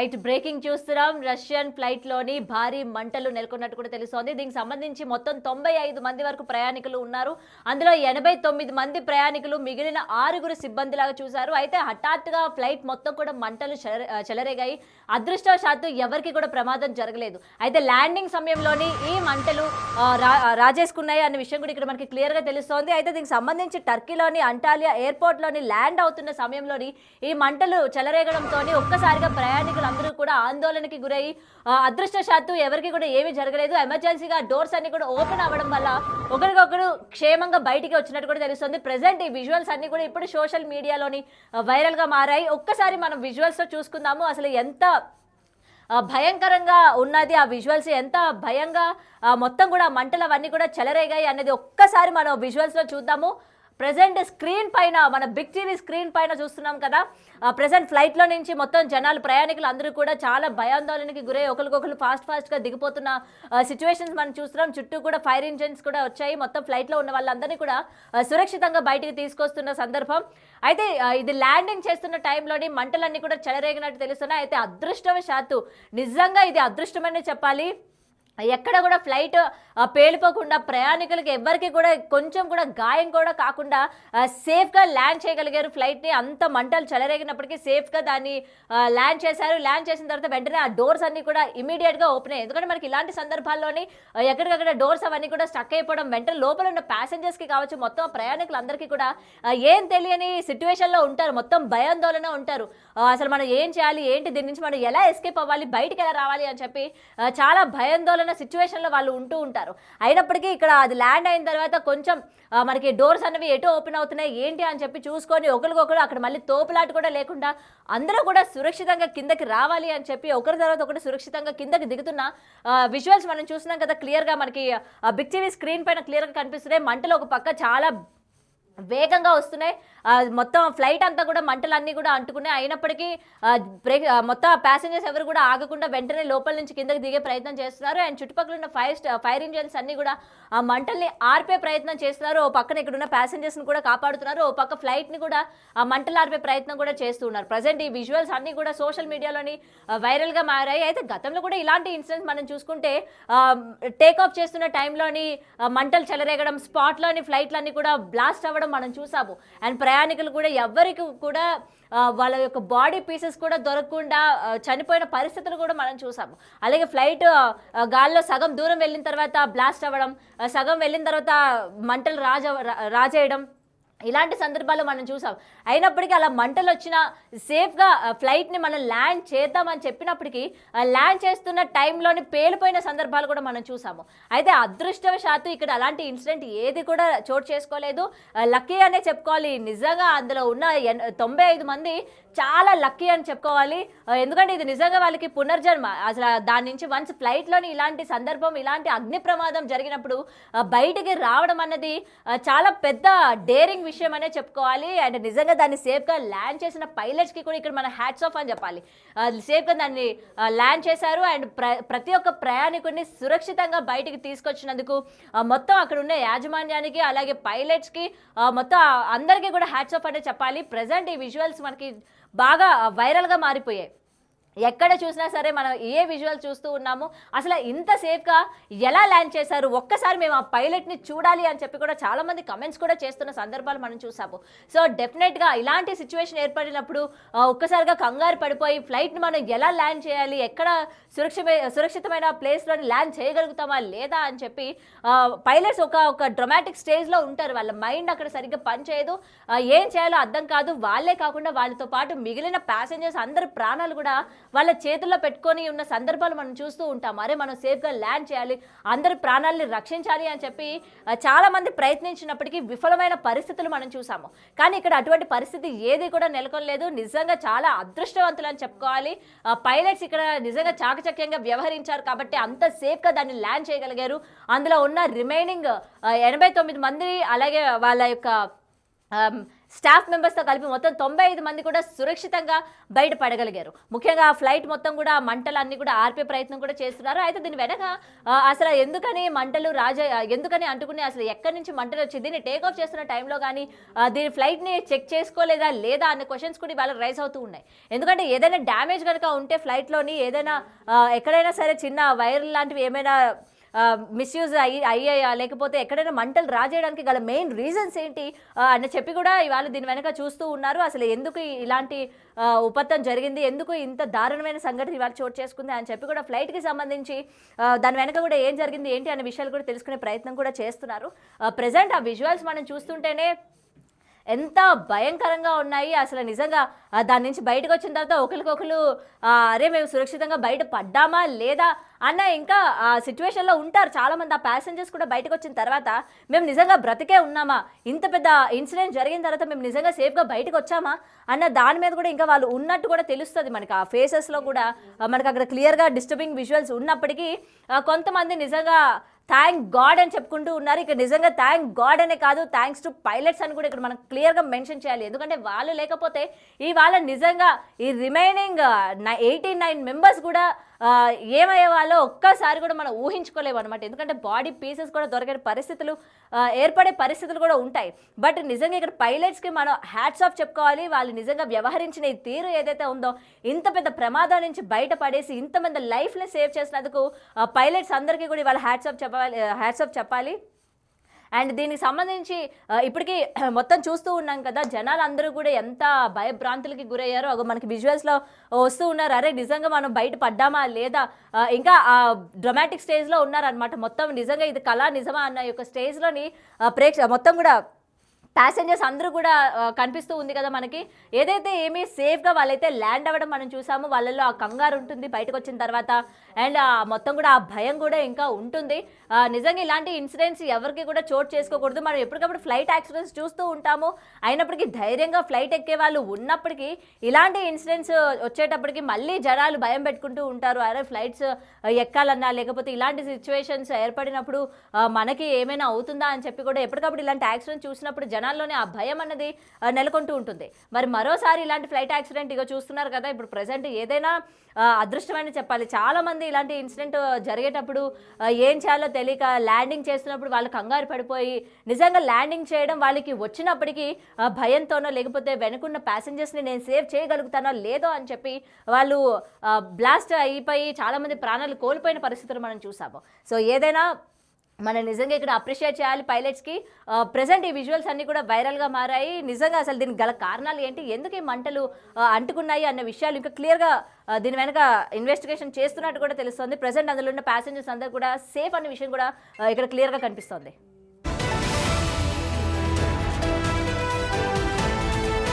Right breaking చూస్తున్నాం. Russian ఫ్లైట్లోని భారీ మంటలు నెలకొన్నట్టు కూడా తెలుస్తోంది. దీనికి సంబంధించి మొత్తం 95 మంది వరకు ప్రయాణికులు ఉన్నారు. అందులో 89 మంది ప్రయాణికులు, మిగిలిన 6 సిబ్బందిలాగా చూశారు. అయితే హఠాత్తుగా ఫ్లైట్ మొత్తం కూడా మంటలు చెలరేగాయి. అదృష్టవశాత్తు ఎవరికి కూడా ప్రమాదం జరగలేదు. అయితే ల్యాండింగ్ సమయంలోని ఈ మంటలు రాజేసుకున్నాయి అనే విషయం కూడా ఇక్కడ మనకి క్లియర్గా తెలుస్తోంది. అయితే దీనికి సంబంధించి టర్కీలోని అంటాలియా ఎయిర్పోర్ట్లోని ల్యాండ్ అవుతున్న సమయంలోని ఈ మంటలు చెలరేగడంతో ఒక్కసారిగా ప్రయాణికులందరూ కూడా ఆందోళనకి గురై అదృష్టవశాత్తు ఎవరికి కూడా ఏమీ జరగలేదు. ఎమర్జెన్సీగా డోర్స్ అన్ని కూడా ఓపెన్ అవ్వడం వల్ల ఒకరికొకరు క్షేమంగా బయటికి వచ్చినట్టు కూడా తెలుస్తుంది. ప్రెసెంట్ ఈ విజువల్స్ అన్ని కూడా ఇప్పుడు సోషల్ మీడియాలోని వైరల్గా మారాయి. ఒక్కసారి మనం విజువల్స్లో చూసుకుందాము అసలు ఎంత భయంకరంగా ఉన్నది, ఆ విజువల్స్ ఎంత భయంగా మొత్తం కూడా మంటలు అవన్నీ కూడా చెలరేగాయి అనేది ఒక్కసారి మనం విజువల్స్లో చూద్దాము. ప్రెసెంట్ స్క్రీన్ పైన మన బిగ్ టీవీ స్క్రీన్ పైన చూస్తున్నాం కదా. ప్రెసెంట్ ఫ్లైట్లో నుంచి మొత్తం జనాలు, ప్రయాణికులు అందరూ కూడా చాలా భయాందోళనకి గురై ఒకరికొకరు ఫాస్ట్గా దిగిపోతున్న సిచ్యువేషన్స్ మనం చూస్తున్నాం. చుట్టూ కూడా ఫైర్ ఇంజిన్స్ కూడా వచ్చాయి. మొత్తం ఫ్లైట్లో ఉన్న వాళ్ళందరినీ కూడా సురక్షితంగా బయటికి తీసుకొస్తున్న సందర్భం. అయితే ఇది ల్యాండింగ్ చేస్తున్న టైంలోని మంటలన్నీ కూడా చెలరేగినట్టు తెలుస్తున్నాయి. అయితే అదృష్టవశాత్తు, నిజంగా ఇది అదృష్టమనే చెప్పాలి, ఎక్కడ కూడా ఫ్లైట్ పేలిపోకుండా ప్రయాణికులకి ఎవరికి కూడా కొంచెం కూడా గాయం కూడా కాకుండా సేఫ్గా ల్యాండ్ చేయగలిగారు ఫ్లైట్ని. అంత మంటలు చెలరేగినప్పటికీ సేఫ్గా దాన్ని ల్యాండ్ చేశారు. ల్యాండ్ చేసిన తర్వాత వెంటనే ఆ డోర్స్ అన్ని కూడా ఇమీడియట్గా ఓపెన్ అయ్యాయి. ఎందుకంటే మనకి ఇలాంటి సందర్భాల్లోని ఎక్కడికక్కడ డోర్స్ అవన్నీ కూడా స్టక్ అయిపోవడం, వెంటనే లోపల ఉన్న ప్యాసింజర్స్కి కావచ్చు, మొత్తం ప్రయాణికులందరికీ కూడా ఏం తెలియని సిచ్యువేషన్లో ఉంటారు, మొత్తం భయాందోళన ఉంటారు. అసలు మనం ఏం చేయాలి, ఏంటి, దీని నుంచి మనం ఎలా ఎస్కేప్ అవ్వాలి, బయటికి ఎలా రావాలి అని చెప్పి చాలా భయాందోళన సిచ్యువేషన్లో వాళ్ళు ఉంటూ ఉంటారు. అయినప్పటికీ ఇక్కడ అది ల్యాండ్ అయిన తర్వాత కొంచెం మనకి డోర్స్ అనేవి ఎటు ఓపెన్ అవుతున్నాయి ఏంటి అని చెప్పి చూసుకొని ఒకరికొకరు అక్కడ మళ్ళీ తోపులాట కూడా లేకుండా అందరూ కూడా సురక్షితంగా కిందకి రావాలి అని చెప్పి ఒకరి తర్వాత ఒకటి సురక్షితంగా కిందకి దిగుతున్న విజువల్స్ మనం చూస్తున్నాం కదా. క్లియర్గా మనకి బిగ్ టీవీ స్క్రీన్ పైన క్లియర్గా కనిపిస్తున్నాయి. మంటలు ఒక పక్క చాలా వేగంగా వస్తున్నాయి. మొత్తం ఫ్లైట్ అంతా కూడా మంటలన్నీ కూడా అంటుకున్నాయి. అయినప్పటికీ మొత్తం ప్యాసింజర్స్ ఎవరు కూడా ఆగకుండా వెంటనే లోపల నుంచి కిందకి దిగే ప్రయత్నం చేస్తున్నారు. అండ్ చుట్టుపక్కల ఉన్న ఫైర్ ఇంజిన్స్ అన్ని కూడా ఆ మంటల్ని ఆర్పే ప్రయత్నం చేస్తున్నారు. ఓ పక్కన ఇక్కడ ఉన్న ప్యాసింజర్స్ని కూడా కాపాడుతున్నారు, ఓ పక్క ఫ్లైట్ని కూడా ఆ మంటలు ఆర్పే ప్రయత్నం కూడా చేస్తున్నారు. ప్రజెంట్ ఈ విజువల్స్ అన్ని కూడా సోషల్ మీడియాలోని వైరల్గా మారాయి. అయితే గతంలో కూడా ఇలాంటి ఇన్సిడెంట్స్ మనం చూసుకుంటే టేక్ ఆఫ్ చేస్తున్న టైంలోని మంటలు చెలరేగడం, స్పాట్లోని ఫ్లైట్లన్నీ కూడా బ్లాస్ట్ అవ్వడం మనం చూసాము. అండ్ ప్రయాణికులు కూడా ఎవరికి కూడా వాళ్ళ యొక్క బాడీ పీసెస్ కూడా దొరకకుండా చనిపోయిన పరిస్థితులు కూడా మనం చూసాము. అలాగే ఫ్లైట్ గాల్లో సగం దూరం వెళ్ళిన తర్వాత బ్లాస్ట్ అవ్వడం, సగం వెళ్ళిన తర్వాత మంటలు రాజేయడం, ఇలాంటి సందర్భాలు మనం చూసాం. అయినప్పటికీ అలా మంటలు వచ్చినా సేఫ్గా ఫ్లైట్ని మనం ల్యాండ్ చేద్దామని చెప్పినప్పటికీ ల్యాండ్ చేస్తున్న టైంలోని పేలిపోయిన సందర్భాలు కూడా మనం చూసాము. అయితే అదృష్టవశాత్తు ఇక్కడ అలాంటి ఇన్సిడెంట్ ఏది కూడా చోటు చేసుకోలేదు. లక్కీ అనే చెప్పుకోవాలి. నిజంగా అందులో ఉన్న 95 మంది చాలా లక్కీ అని చెప్పుకోవాలి. ఎందుకంటే ఇది నిజంగా వాళ్ళకి పునర్జన్మ. అసలు దాని నుంచి వన్స్ ఫ్లైట్లోని ఇలాంటి సందర్భం, ఇలాంటి అగ్ని ప్రమాదం జరిగినప్పుడు బయటికి రావడం అన్నది చాలా పెద్ద డేరింగ్ విషయం అనే చెప్పుకోవాలి. అండ్ నిజంగా దాన్ని సేఫ్గా ల్యాండ్ చేసిన పైలట్స్కి కూడా ఇక్కడ మన హ్యాట్స్ ఆఫ్ అని చెప్పాలి. సేఫ్గా దాన్ని ల్యాండ్ చేశారు. అండ్ ప్రతి ఒక్క ప్రయాణికుడిని సురక్షితంగా బయటికి తీసుకొచ్చినందుకు మొత్తం అక్కడ ఉన్న యాజమాన్యానికి, అలాగే పైలట్స్కి, మొత్తం అందరికీ కూడా హ్యాట్స్ ఆఫ్ అనే చెప్పాలి. ప్రజెంట్ ఈ విజువల్స్ మనకి బాగా వైరల్గా మారిపోయాయి. ఎక్కడ చూసినా సరే మనం ఏ విజువల్ చూస్తూ ఉన్నాము. అసలు ఇంత సేఫ్గా ఎలా ల్యాండ్ చేశారు, ఒక్కసారి మేము ఆ పైలట్ని చూడాలి అని చెప్పి కూడా చాలామంది కమెంట్స్ కూడా చేస్తున్న సందర్భాలు మనం చూసాము. సో డెఫినెట్గా ఇలాంటి సిచ్యువేషన్ ఏర్పడినప్పుడు ఒక్కసారిగా కంగారు పడిపోయి ఫ్లైట్ని మనం ఎలా ల్యాండ్ చేయాలి, ఎక్కడ సురక్షితమైన ప్లేస్లో ల్యాండ్ చేయగలుగుతామా లేదా అని చెప్పి పైలట్స్ ఒక డ్రమాటిక్ స్టేజ్లో ఉంటారు. వాళ్ళ మైండ్ అక్కడ సరిగ్గా పనిచేయదు, ఏం చేయాలో అర్థం కాదు. వాళ్ళే కాకుండా వాళ్ళతో పాటు మిగిలిన ప్యాసింజర్స్ అందరి ప్రాణాలు కూడా వాళ్ళ చేతుల్లో పెట్టుకొని ఉన్న సందర్భాలు మనం చూస్తూ ఉంటాం. అరే మనం సేఫ్గా ల్యాండ్ చేయాలి, అందరి ప్రాణాలని రక్షించాలి అని చెప్పి చాలామంది ప్రయత్నించినప్పటికీ విఫలమైన పరిస్థితులు మనం చూసాము. కానీ ఇక్కడ అటువంటి పరిస్థితి ఏది కూడా నెలకొనలేదు. నిజంగా చాలా అదృష్టవంతులు అని చెప్పుకోవాలి. పైలట్స్ ఇక్కడ నిజంగా చాకచక్యంగా వ్యవహరించారు కాబట్టి అంత సేఫ్గా దాన్ని ల్యాండ్ చేయగలిగారు. అందులో ఉన్న రిమైనింగ్ 89 మంది, అలాగే వాళ్ళ యొక్క స్టాఫ్ మెంబర్స్తో కలిపి మొత్తం 95 మంది కూడా సురక్షితంగా బయటపడగలిగారు. ముఖ్యంగా ఆ ఫ్లైట్ మొత్తం కూడా మంటలన్నీ కూడా ఆర్పే ప్రయత్నం కూడా చేస్తున్నారు. అయితే దీని వెనక అసలు ఎందుకని మంటలు ఎందుకని అంటుకుని అసలు ఎక్కడి నుంచి మంటలు వచ్చి దీన్ని టేక్ ఆఫ్ చేస్తున్న టైంలో కానీ దీని ఫ్లైట్ని చెక్ చేసుకోలేదా లేదా అనే క్వశ్చన్స్ కూడా ఇవాళ రైజ్ అవుతూ ఉన్నాయి. ఎందుకంటే ఏదైనా డ్యామేజ్ కనుక ఉంటే ఫ్లైట్లోని ఏదైనా ఎక్కడైనా సరే చిన్న వైర్ లాంటివి ఏమైనా మిస్యూజ్ అయ్యాయా లేకపోతే ఎక్కడైనా మంటలు రాజేయడానికి గల మెయిన్ రీజన్స్ ఏంటి అని చెప్పి కూడా ఇవాళ దీని వెనక చూస్తూ ఉన్నారు. అసలు ఎందుకు ఇలాంటి ఉపత్తం జరిగింది, ఎందుకు ఇంత దారుణమైన సంఘటన ఇవాళ చోటు చేసుకుంది అని చెప్పి కూడా ఫ్లైట్కి సంబంధించి దాని వెనక కూడా ఏం జరిగింది ఏంటి అనే విషయాలు కూడా తెలుసుకునే ప్రయత్నం కూడా చేస్తున్నారు. ప్రజెంట్ ఆ విజువల్స్ మనం చూస్తుంటేనే ఎంత భయంకరంగా ఉన్నాయి. అసలు నిజంగా దాని నుంచి బయటకు వచ్చిన తర్వాత ఒకరికొకరు అరే మేము సురక్షితంగా బయట పడ్డామా లేదా అన్న ఇంకా ఆ సిచ్యువేషన్లో ఉంటారు చాలామంది. ఆ ప్యాసింజర్స్ కూడా బయటకు వచ్చిన తర్వాత మేము నిజంగా బ్రతికే ఉన్నామా, ఇంత పెద్ద ఇన్సిడెంట్ జరిగిన తర్వాత మేము నిజంగా సేఫ్గా బయటకు వచ్చామా అన్న దాని మీద కూడా ఇంకా వాళ్ళు ఉన్నట్టు కూడా తెలుస్తుంది మనకి. ఆ ఫేసెస్లో కూడా మనకు అక్కడ క్లియర్గా డిస్టర్బింగ్ విజువల్స్ ఉన్నప్పటికీ కొంతమంది నిజంగా థ్యాంక్ గాడ్ అని చెప్పుకుంటూ ఉన్నారు. ఇక్కడ నిజంగా థ్యాంక్ గాడ్ అనే కాదు, థ్యాంక్స్ టు పైలట్స్ అని కూడా ఇక్కడ మనం క్లియర్గా మెన్షన్ చేయాలి. ఎందుకంటే వాళ్ళు లేకపోతే ఇవాళ నిజంగా ఈ రిమైనింగ్ 89 మెంబర్స్ కూడా ఏమయ్యే వాళ్ళో ఒక్కసారి కూడా మనం ఊహించుకోలేము అనమాట. ఎందుకంటే బాడీ పీసెస్ కూడా దొరికే పరిస్థితులు ఏర్పడే పరిస్థితులు కూడా ఉంటాయి. బట్ నిజంగా ఇక్కడ పైలట్స్కి మనం హ్యాట్స్ ఆఫ్ చెప్పుకోవాలి. వాళ్ళు నిజంగా వ్యవహరించిన ఈ తీరు ఏదైతే ఉందో ఇంత పెద్ద ప్రమాదం నుంచి బయటపడేసి ఇంతమంది లైఫ్ని సేవ్ చేసినందుకు పైలట్స్ అందరికీ కూడా ఇవాళ హ్యాట్స్ ఆఫ్ చెప్పాలి. అండ్ దీనికి సంబంధించి ఇప్పటికీ మొత్తం చూస్తూ ఉన్నాం కదా, జనాలు అందరూ కూడా ఎంత భయభ్రాంతులకి గురయ్యారో మనకి విజువల్స్లో వస్తూ ఉన్నారు. అరే నిజంగా మనం బయట పడ్డామా లేదా ఇంకా డ్రామాటిక్ స్టేజ్లో ఉన్నారనమాట. మొత్తం నిజంగా ఇది కళ నిజమా అన్న యొక్క స్టేజ్లోని మొత్తం కూడా ప్యాసింజర్స్ అందరూ కూడా కనిపిస్తూ ఉంది కదా మనకి. ఏదైతే ఏమీ సేఫ్గా వాళ్ళైతే ల్యాండ్ అవ్వడం మనం చూసాము, వాళ్ళల్లో ఆ కంగారు ఉంటుంది బయటకు వచ్చిన తర్వాత. అండ్ మొత్తం కూడా ఆ భయం కూడా ఇంకా ఉంటుంది. నిజంగా ఇలాంటి ఇన్సిడెంట్స్ ఎవరికి కూడా చోటు చేసుకోకూడదు. మనం ఎప్పటికప్పుడు ఫ్లైట్ యాక్సిడెంట్స్ చూస్తూ ఉంటాము, అయినప్పటికీ ధైర్యంగా ఫ్లైట్ ఎక్కే వాళ్ళు ఉన్నప్పటికీ ఇలాంటి ఇన్సిడెంట్స్ వచ్చేటప్పటికి మళ్ళీ జనాలు భయం పెట్టుకుంటూ ఉంటారు. అరే ఫ్లైట్స్ ఎక్కాలన్నా లేకపోతే ఇలాంటి సిచ్యువేషన్స్ ఏర్పడినప్పుడు మనకి ఏమైనా అవుతుందా అని చెప్పి కూడా ఎప్పటికప్పుడు ఇలాంటి యాక్సిడెంట్ చూసినప్పుడు జనాల్లోనే ఆ భయం అన్నది నెలకొంటూ ఉంటుంది. మరి మరోసారి ఇలాంటి ఫ్లైట్ యాక్సిడెంట్ ఇక చూస్తున్నారు కదా. ఇప్పుడు ప్రజెంట్ ఏదైనా అదృష్టమైన చెప్పాలి. చాలామంది ఇలాంటి ఇన్సిడెంట్ జరిగేటప్పుడు ఏం చేయాలో తెలియక ల్యాండింగ్ చేస్తున్నప్పుడు వాళ్ళు కంగారు పడిపోయి నిజంగా ల్యాండింగ్ చేయడం వాళ్ళకి వచ్చినప్పటికీ భయంతోనో లేకపోతే వెనుకున్న ప్యాసింజర్స్ని నేను సేవ్ చేయగలుగుతానో లేదో అని చెప్పి వాళ్ళు బ్లాస్ట్ అయిపోయి చాలామంది ప్రాణాలు కోల్పోయిన పరిస్థితులు మనం చూసాము. సో ఏదైనా మనం నిజంగా ఇక్కడ అప్రిషియేట్ చేయాలి పైలట్స్కి. ప్రజెంట్ ఈ విజువల్స్ అన్నీ కూడా వైరల్గా మారాయి. నిజంగా అసలు దీనికి గల కారణాలు ఏంటి, ఎందుకు ఈ మంటలు అంటుకున్నాయి అన్న విషయాలు ఇంకా క్లియర్గా దీని వెనక ఇన్వెస్టిగేషన్ చేస్తున్నట్టు కూడా తెలుస్తుంది. ప్రజెంట్ అందులో ఉన్న ప్యాసింజర్స్ అందరూ కూడా సేఫ్ అనే విషయం కూడా ఇక్కడ క్లియర్గా కనిపిస్తుంది.